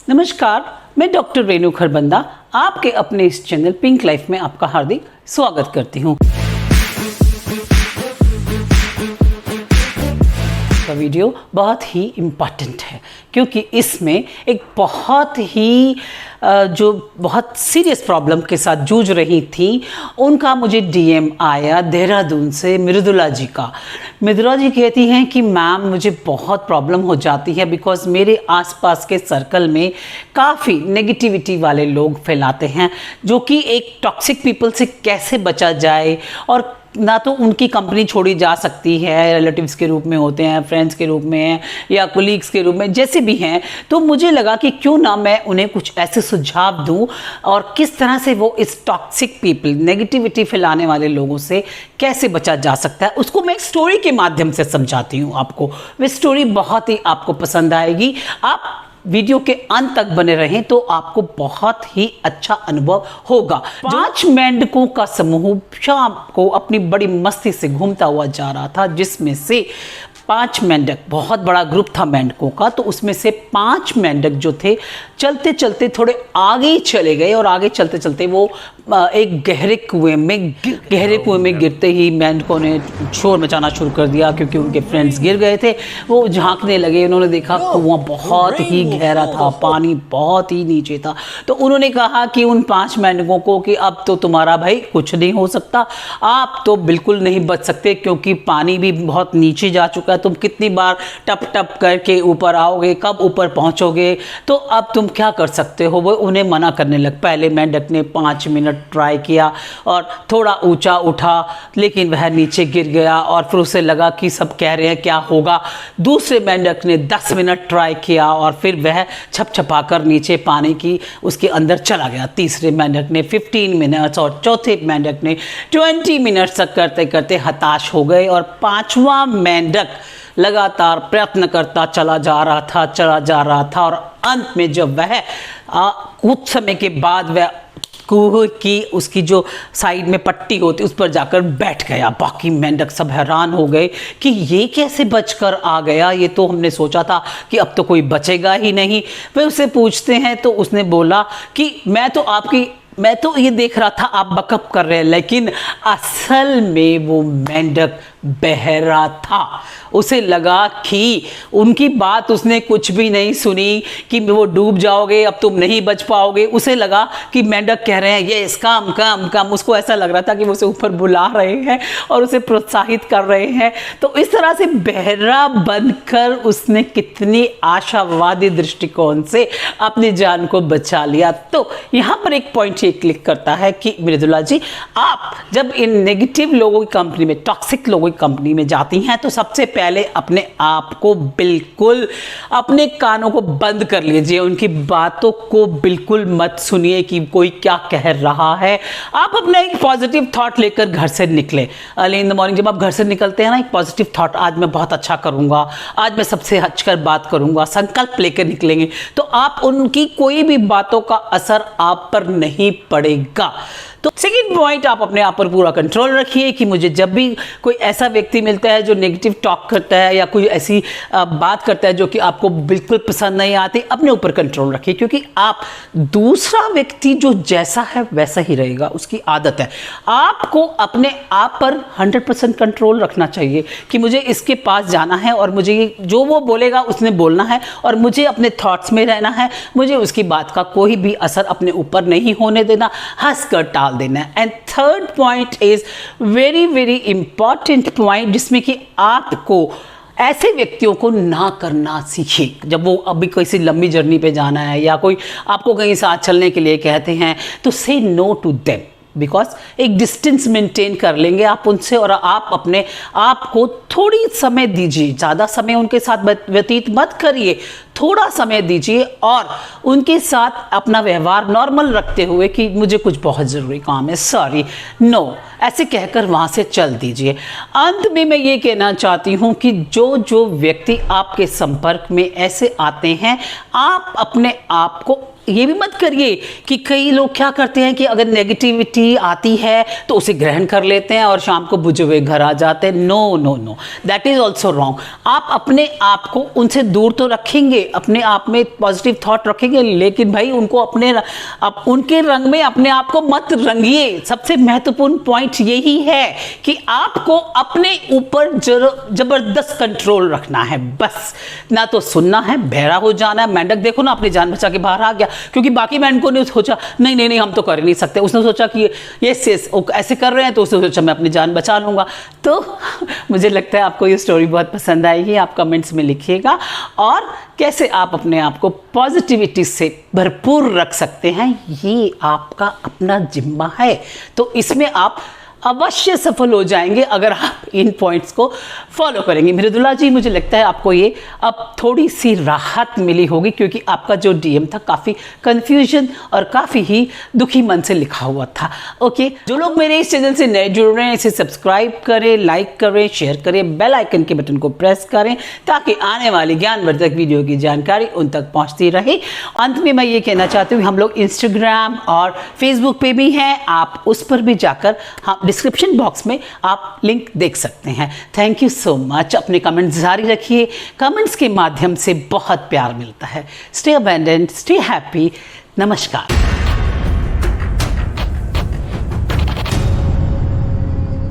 नमस्कार, मैं डॉक्टर रेणु खरबंदा आपके अपने इस चैनल पिंक लाइफ में आपका हार्दिक स्वागत करती हूँ। का वीडियो बहुत ही इम्पॉर्टेंट है क्योंकि इसमें एक बहुत ही जो बहुत सीरियस प्रॉब्लम के साथ जूझ रही थी उनका मुझे डीएम आया देहरादून से मृदुला जी का। मृदुला जी कहती हैं कि मैम मुझे बहुत प्रॉब्लम हो जाती है बिकॉज़ मेरे आसपास के सर्कल में काफ़ी नेगेटिविटी वाले लोग फैलाते हैं, जो कि एक टॉक्सिक पीपल से कैसे बचा जाए। और ना तो उनकी कंपनी छोड़ी जा सकती है, रिलेटिव्स के रूप में होते हैं, फ्रेंड्स के रूप में हैं या कोलीग्स के रूप में, जैसे भी हैं। तो मुझे लगा कि क्यों ना मैं उन्हें कुछ ऐसे सुझाव दूं और किस तरह से वो इस टॉक्सिक पीपल, नेगेटिविटी फैलाने वाले लोगों से कैसे बचा जा सकता है, उसको मैं एक स्टोरी के माध्यम से समझाती हूँ आपको। वो स्टोरी बहुत ही आपको पसंद आएगी। आप वीडियो के अंत तक बने रहें तो आपको बहुत ही अच्छा अनुभव होगा। 5 मेंढकों का समूह शाम को अपनी बड़ी मस्ती से घूमता हुआ जा रहा था, जिसमें से 5 मेंढक, बहुत बड़ा ग्रुप था मेंढकों का, तो उसमें से 5 मेंढक जो थे चलते चलते थोड़े आगे ही चले गए और आगे चलते चलते वो एक गहरे कुएं में गिरते ही मेंढकों ने शोर मचाना शुरू कर दिया क्योंकि उनके फ्रेंड्स गिर गए थे। वो झांकने लगे, उन्होंने देखा कुआं बहुत ही गहरा था, पानी बहुत ही नीचे था। तो उन्होंने कहा कि उन 5 मेंढकों को कि अब तो तुम्हारा भाई कुछ नहीं हो सकता, आप तो बिल्कुल नहीं बच सकते क्योंकि पानी भी बहुत नीचे जा चुका है। तुम कितनी बार टप टप करके ऊपर आओगे, कब ऊपर पहुंचोगे, तो अब तुम क्या कर सकते हो। वो उन्हें मना करने लग। पहले मेंढक ने 5 मिनट ट्राई किया और थोड़ा ऊंचा उठा, लेकिन वह नीचे गिर गया और फिर उसे लगा कि सब कह रहे हैं क्या होगा। दूसरे मेंढक ने 10 मिनट ट्राई किया और फिर वह छपछपाकर नीचे पानी की उसके अंदर चला गया। तीसरे मेंढक ने 15 मिनट्स और चौथे मेंढक ने 20 मिनट्स तक करते करते हताश हो गए और 5वां मेंढक लगातार प्रयत्न करता चला जा रहा था और अंत में जब वह कुछ समय के बाद वह कुएं की उसकी जो साइड में पट्टी होती उस पर जाकर बैठ गया। बाकी मेंढक सब हैरान हो गए कि ये कैसे बचकर आ गया, ये तो हमने सोचा था कि अब तो कोई बचेगा ही नहीं। वे उससे पूछते हैं तो उसने बोला कि मैं तो ये देख रहा था आप बकअप कर रहे हैं, लेकिन असल में वो मेंढक बहरा था। उसे लगा कि उनकी बात उसने कुछ भी नहीं सुनी कि वो डूब जाओगे, अब तुम नहीं बच पाओगे। उसे लगा कि मेंढक कह रहे हैं ये कम कम कम। उसको ऐसा लग रहा था कि वो उसे ऊपर बुला रहे हैं और उसे प्रोत्साहित कर रहे हैं। तो इस तरह से बहरा बनकर उसने कितनी आशावादी दृष्टिकोण से अपनी जान को बचा लिया। तो यहाँ पर एक पॉइंट ये क्लिक करता है कि मृदुला जी, आप जब इन नेगेटिव लोगों की कंपनी में, टॉक्सिक लोगों की कंपनी में जाती हैं तो सबसे पहले अपने आप को बिल्कुल, अपने कानों को बंद कर लीजिए। उनकी बातों को बिल्कुल मत सुनिए कि कोई क्या कह रहा है। आप अपना एक पॉजिटिव थॉट लेकर घर से निकले। अर्ली इन द मॉर्निंग जब आप घर से निकलते हैं ना, एक पॉजिटिव थॉट, आज मैं बहुत अच्छा करूंगा, आज मैं सबसे हंसकर बात करूंगा, संकल्प लेकर निकलेंगे तो आप उनकी कोई भी बातों का असर आप पर नहीं पड़ेगा। तो सेकंड पॉइंट, आप अपने आप पर पूरा कंट्रोल रखिए कि मुझे जब भी कोई ऐसा व्यक्ति मिलता है जो नेगेटिव टॉक करता है या कोई ऐसी बात करता है जो कि आपको बिल्कुल पसंद नहीं आती, अपने ऊपर कंट्रोल रखिए क्योंकि आप, दूसरा व्यक्ति जो जैसा है वैसा ही रहेगा, उसकी आदत है। आपको अपने आप पर 100% कंट्रोल रखना चाहिए कि मुझे इसके पास जाना है और मुझे जो वो बोलेगा उसने बोलना है और मुझे अपने थॉट्स में रहना है। मुझे उसकी बात का कोई भी असर अपने ऊपर नहीं होने देना, हंसकर टाल देना। And third point is very very important point, जिसमें कि आपको ऐसे व्यक्तियों को ना करना सीखिए। जब वो अभी किसी लंबी जर्नी पे जाना है या कोई आपको कहीं साथ चलने के लिए कहते हैं तो से नो टू देम, बिकॉज एक डिस्टेंस मेंटेन कर लेंगे आप उनसे और आप अपने आप को थोड़ी समय दीजिए। ज़्यादा समय उनके साथ व्यतीत मत करिए, थोड़ा समय दीजिए और उनके साथ अपना व्यवहार नॉर्मल रखते हुए कि मुझे कुछ बहुत ज़रूरी काम है, सॉरी, नो, ऐसे कहकर वहाँ से चल दीजिए। अंत में मैं ये कहना चाहती हूँ कि जो व्यक्ति आपके संपर्क में ऐसे आते हैं, आप अपने आप को ये भी मत करिए कि कई लोग क्या करते हैं कि अगर नेगेटिविटी पॉजिटिविटी आती है तो उसे ग्रहण कर लेते हैं और शाम को बुझे हुए घर आ जाते हैं। No no no, that is also wrong. आप अपने आप को उनसे दूर तो रखेंगे, अपने आप में पॉजिटिव थॉट रखेंगे, लेकिन भाई उनको उनके रंग में अपने आप को मत रंगिए। सबसे महत्वपूर्ण पॉइंट यही है कि आपको अपने ऊपर जबरदस्त कंट्रोल रखना है, बस। ना तो सुनना है, बहरा हो जाना है। मेंढक देखो ना, अपनी जान बचा के बाहर आ गया, क्योंकि बाकी मेंढकों ने सोचा नहीं नहीं नहीं हम तो कर ही नहीं सकते। उसने सोचा कि यस यस ऐसे कर रहे हैं, तो उसने सोचा मैं अपनी जान बचा लूंगा। तो मुझे लगता है आपको ये स्टोरी बहुत पसंद आएगी। आप कमेंट्स में लिखिएगा और कैसे आप अपने आप को पॉजिटिविटी से भरपूर रख सकते हैं, ये आपका अपना जिम्मा है। तो इसमें आप अवश्य सफल हो जाएंगे अगर आप इन पॉइंट्स को फॉलो करेंगे। मृदुला जी, मुझे लगता है आपको ये अब थोड़ी सी राहत मिली होगी, क्योंकि आपका जो डीएम था काफ़ी कंफ्यूजन और काफ़ी ही दुखी मन से लिखा हुआ था। ओके, जो लोग मेरे इस चैनल से नए जुड़ रहे हैं, इसे सब्सक्राइब करें, लाइक करें, शेयर करें, बेल आइकन के बटन को प्रेस करें, ताकि आने वाली ज्ञानवर्धक वीडियो की जानकारी उन तक पहुँचती रहे। अंत में मैं ये कहना चाहती हूँ, हम लोग इंस्टाग्राम और फेसबुक पे भी हैं, आप उस पर भी जाकर हम डिस्क्रिप्शन बॉक्स में आप लिंक देख सकते हैं। Thank you so much. अपने कमेंट्स जारी रखिए, कमेंट्स के माध्यम से बहुत प्यार मिलता है। Stay abundant, stay happy. नमस्कार।